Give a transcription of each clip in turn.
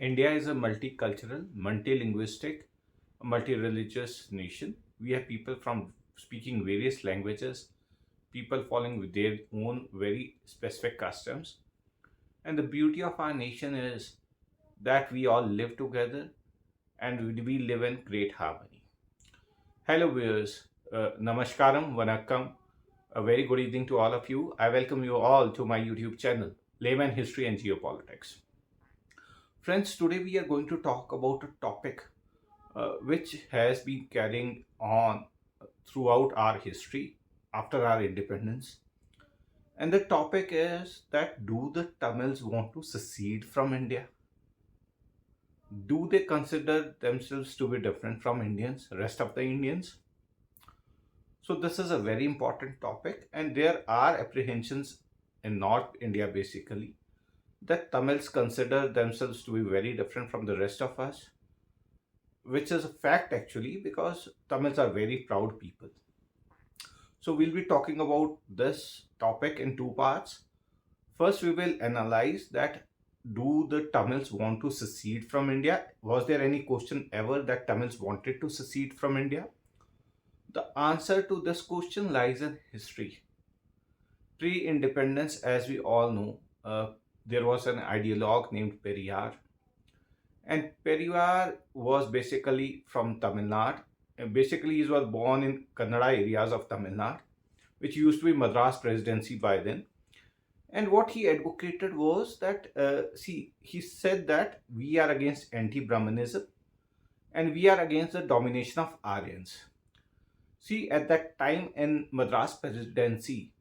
India is a multicultural, multilinguistic, multi-religious nation. We have people from speaking various languages, people following with their own very specific customs. And the beauty of our nation is that we all live together and we live in great harmony. Hello viewers, namaskaram, vanakkam, a very good evening to all of you. I welcome you all to my YouTube channel, Layman History and Geopolitics. Friends, today we are going to talk about a topic which has been carrying on throughout our history after our independence. And the topic is that do the Tamils want to secede from India? Do they consider themselves to be different from Indians, rest of the Indians? So this is a very important topic, and there are apprehensions in North India basically that Tamils consider themselves to be very different from the rest of us, which is a fact actually because Tamils are very proud people. So we'll be talking about this topic in two parts. First, we will analyze that do the Tamils want to secede from India? Was there any question ever that Tamils wanted to secede from India? The answer to this question lies in history. Pre-independence, as we all know, there was an ideologue named Periyar, and Periyar was basically from Tamil Nadu. Basically, he was born in Kannada areas of Tamil Nadu, which used to be Madras Presidency by then. And what he advocated was that, he said that we are against anti-Brahmanism and we are against the domination of Aryans. See, at that time in Madras Presidency,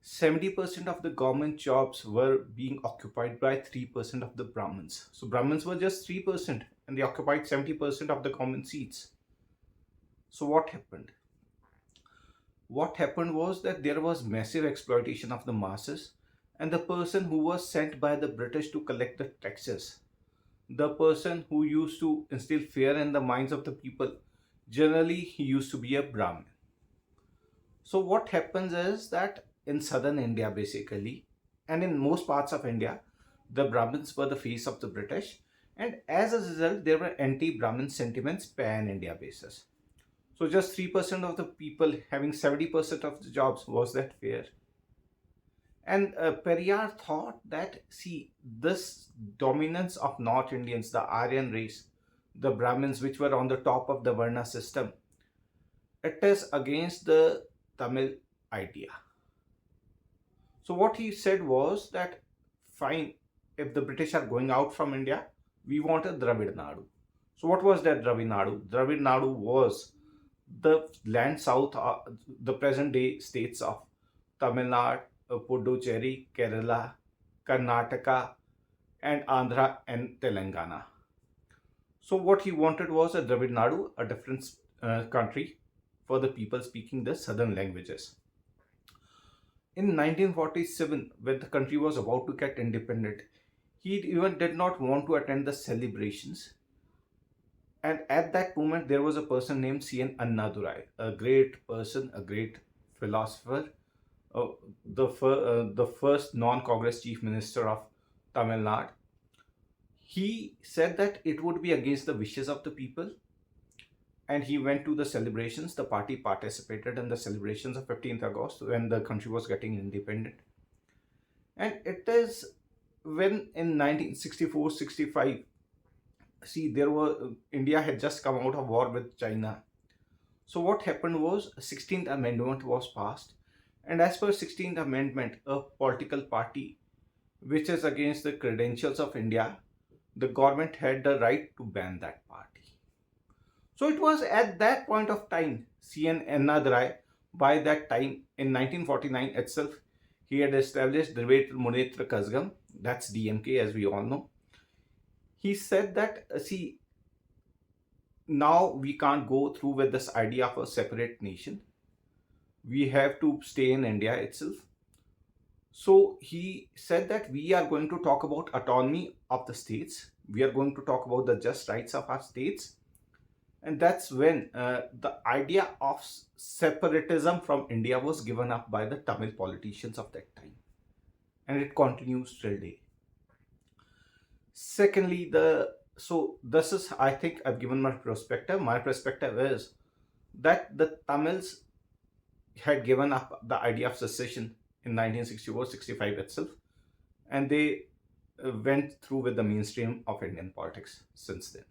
70% of the government jobs were being occupied by 3% of the Brahmins. So Brahmins were just 3% and they occupied 70% of the government seats. So what happened? What happened was that there was massive exploitation of the masses, and the person who was sent by the British to collect the taxes, the person who used to instill fear in the minds of the people, generally he used to be a Brahmin. So what happens is that in southern India basically, and in most parts of India, the Brahmins were the face of the British, and as a result there were anti-Brahmin sentiments pan-India basis. So just 3% of the people having 70% of the jobs, was that fair? And Periyar thought that, see, this dominance of North Indians, the Aryan race, the Brahmins, which were on the top of the Varna system, it is against the Tamil idea. So what he said was that, fine, if the British are going out from India, we want a Dravid Nadu. So what was that Dravid Nadu? Dravid Nadu was the land south, the present day states of Tamil Nadu, Puducherry, Kerala, Karnataka, and Andhra and Telangana. So what he wanted was a Dravid Nadu, a different country for the people speaking the southern languages. In 1947, when the country was about to get independent, he even did not want to attend the celebrations. And at that moment, there was a person named C.N. Annadurai, a great person, a great philosopher, the first non-Congress chief minister of Tamil Nadu. He said that it would be against the wishes of the people, and he went to the celebrations. The party participated in the celebrations of 15th August when the country was getting independent. And it is when in 1964-65, see, India had just come out of war with China. So what happened was 16th Amendment was passed, and as per 16th Amendment, a political party which is against the credentials of India, the government had the right to ban that party. So it was at that point of time, C.N. Annadurai, by that time in 1949 itself, he had established Dravid Munnetra Kazhagam, that's DMK as we all know. He said that, see, now we can't go through with this idea of a separate nation. We have to stay in India itself. So he said that we are going to talk about autonomy of the states. We are going to talk about the just rights of our states. And that's when the idea of separatism from India was given up by the Tamil politicians of that time. And it continues till today. Secondly, the so this is, I think I've given my perspective. My perspective is that the Tamils had given up the idea of secession in 1964-65 itself, and they went through with the mainstream of Indian politics since then.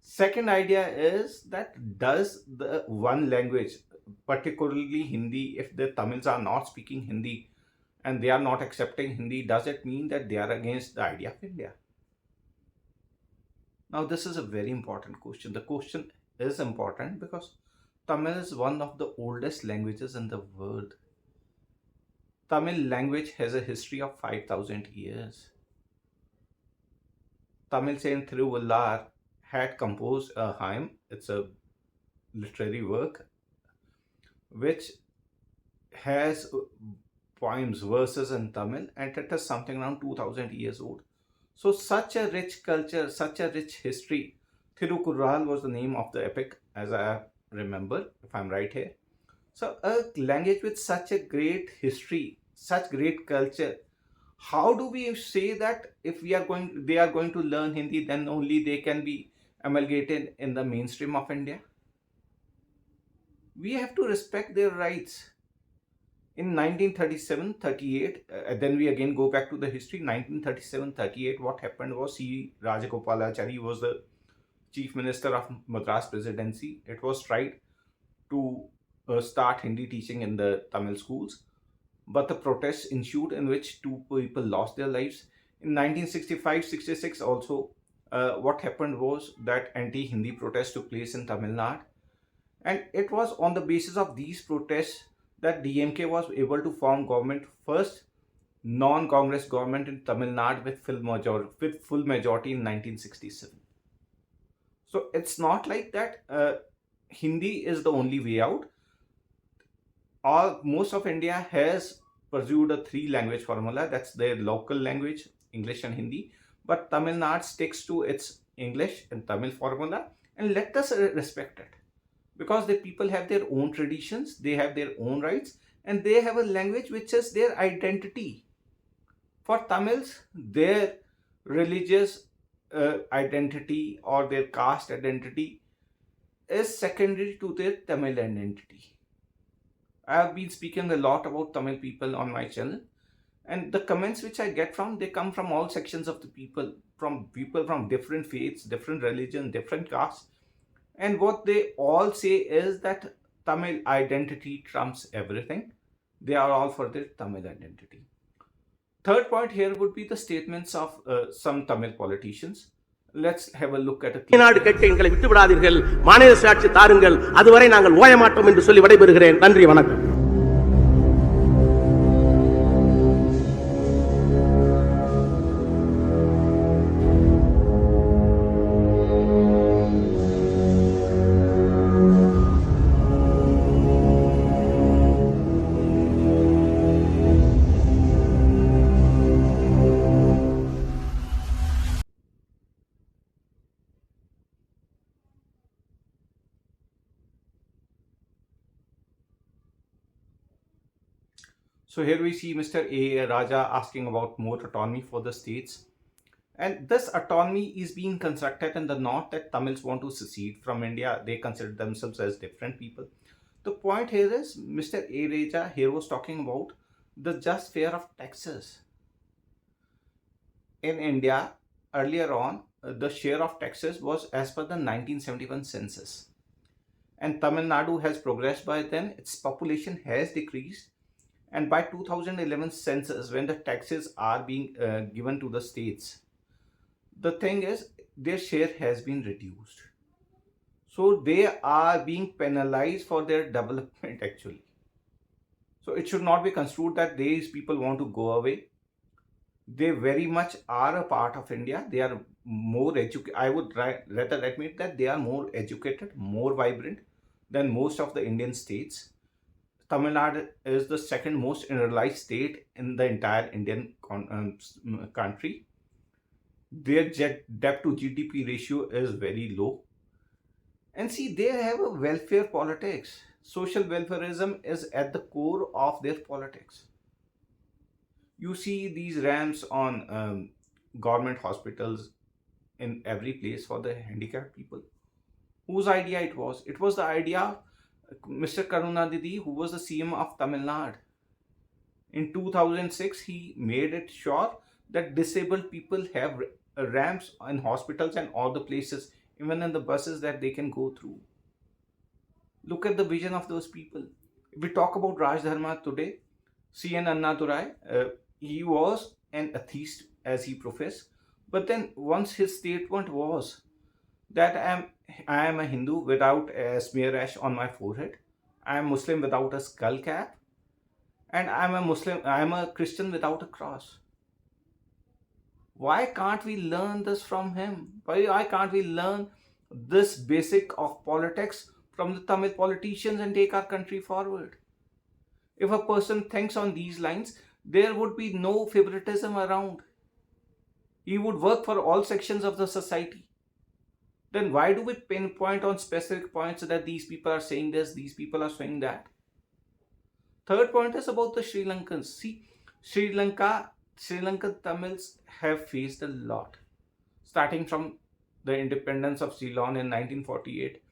Second idea is that, does the one language, particularly Hindi, if the Tamils are not speaking Hindi and they are not accepting Hindi, does it mean that they are against the idea of India? Now, this is a very important question. The question is important because Tamil is one of the oldest languages in the world. Tamil language has a history of 5,000 years. Tamil saint Thiruvullar had composed a hymn. It's a literary work which has poems, verses in Tamil, and it is something around 2000 years old. So, such a rich culture, such a rich history. Thirukural was the name of the epic, as I remember, if I'm right here. So, a language with such a great history, such great culture, how do we say that if they are going to learn Hindi, then only they can be amalgamated in the mainstream of India? We have to respect their rights. In 1937-38, then we again go back to the history. 1937-38, what happened was, C. Rajagopalachari was the chief minister of Madras presidency. It was tried to start Hindi teaching in the Tamil schools, but the protests ensued in which two people lost their lives. In 1965-66 also, what happened was that anti-Hindi protests took place in Tamil Nadu, and it was on the basis of these protests that DMK was able to form government, first non-Congress government in Tamil Nadu with full majority in 1967. So it's not like that Hindi is the only way out. Most of India has pursued a three-language formula. That's their local language, English and Hindi. But Tamil Nadu sticks to its English and Tamil formula, and let us respect it. Because the people have their own traditions, they have their own rights, and they have a language which is their identity. For Tamils, their religious identity or their caste identity is secondary to their Tamil identity. I have been speaking a lot about Tamil people on my channel, and the comments which I get from, they come from all sections of the people from different faiths, different religions, different castes. And what they all say is that Tamil identity trumps everything. They are all for their Tamil identity. Third point here would be the statements of some Tamil politicians. Let's have a look at a case. நாடு கேட்க எங்களை விட்டு விடாதீர்கள், மாநில சுயாட்சி தாருங்கள், அதுவரை நாங்கள் ஓய மாட்டோம் என்று சொல்லி விடைபெறுகிறேன். நன்றி, வணக்கம். So here we see Mr. A. Raja asking about more autonomy for the states. And this autonomy is being constructed in the north, that Tamils want to secede from India. They consider themselves as different people. The point here is Mr. A. Raja here was talking about the just fare of taxes. In India, earlier on, the share of taxes was as per the 1971 census. And Tamil Nadu has progressed by then. Its population has decreased. And by 2011 census, when the taxes are being given to the states, the thing is their share has been reduced. So they are being penalized for their development actually. So it should not be construed that these people want to go away. They very much are a part of India. They are more educated. I would rather admit that they are more educated, more vibrant than most of the Indian states. Tamil Nadu is the second most industrialized state in the entire Indian country. Their debt to GDP ratio is very low. And see, they have a welfare politics. Social welfareism is at the core of their politics. You see these ramps on government hospitals, in every place for the handicapped people. Whose idea it was? It was the idea of Mr. Karunanidhi, who was the CM of Tamil Nadu. In 2006, he made it sure that disabled people have ramps in hospitals and all the places, even in the buses that they can go through. Look at the vision of those people. If we talk about Raj Dharma today, C.N. Annadurai, he was an atheist as he professed, but then once his statement was that I am a Hindu without a smear ash on my forehead, I am Muslim without a skull cap, and I am a Christian without a cross. Why can't we learn this from him? Why can't we learn this basic of politics from the Tamil politicians and take our country forward? If a person thinks on these lines, there would be no favoritism around. He would work for all sections of the society. Then why do we pinpoint on specific points that these people are saying this, these people are saying that? Third point is about the Sri Lankans. See, Sri Lankan Tamils have faced a lot. Starting from the independence of Ceylon in 1948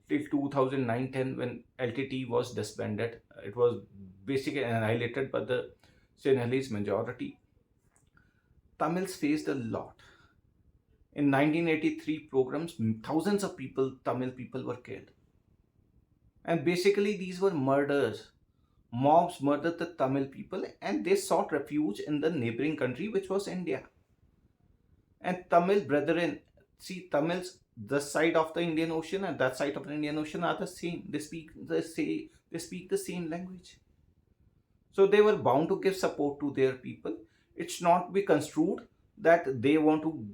till 2009-10 when LTT was disbanded. It was basically annihilated by the Sinhalese majority. Tamils faced a lot. In 1983 programs, thousands of people, Tamil people were killed. And basically these were murders. Mobs murdered the Tamil people and they sought refuge in the neighboring country, which was India. And Tamil brethren, see, Tamils, this side of the Indian Ocean and that side of the Indian Ocean are the same. They speak the same language. So they were bound to give support to their people. It should not be construed that they want to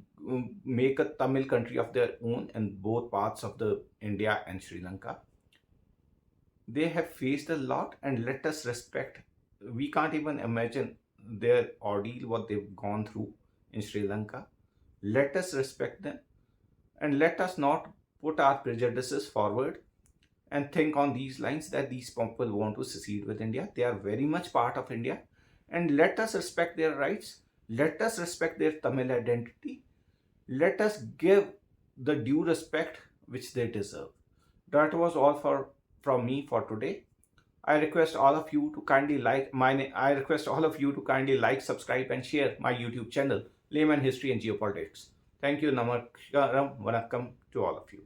make a Tamil country of their own in both parts of the India and Sri Lanka. They have faced a lot, and let us respect. We can't even imagine their ordeal, what they've gone through in Sri Lanka. Let us respect them, and let us not put our prejudices forward and think on these lines that these people want to secede with India. They are very much part of India, and let us respect their rights. Let us respect their Tamil identity. Let us give the due respect which they deserve. That was all from me for today. I request all of you to kindly like, subscribe, and share my YouTube channel, Layman History and Geopolitics. Thank you. Namaskaram. Vanakkam to all of you.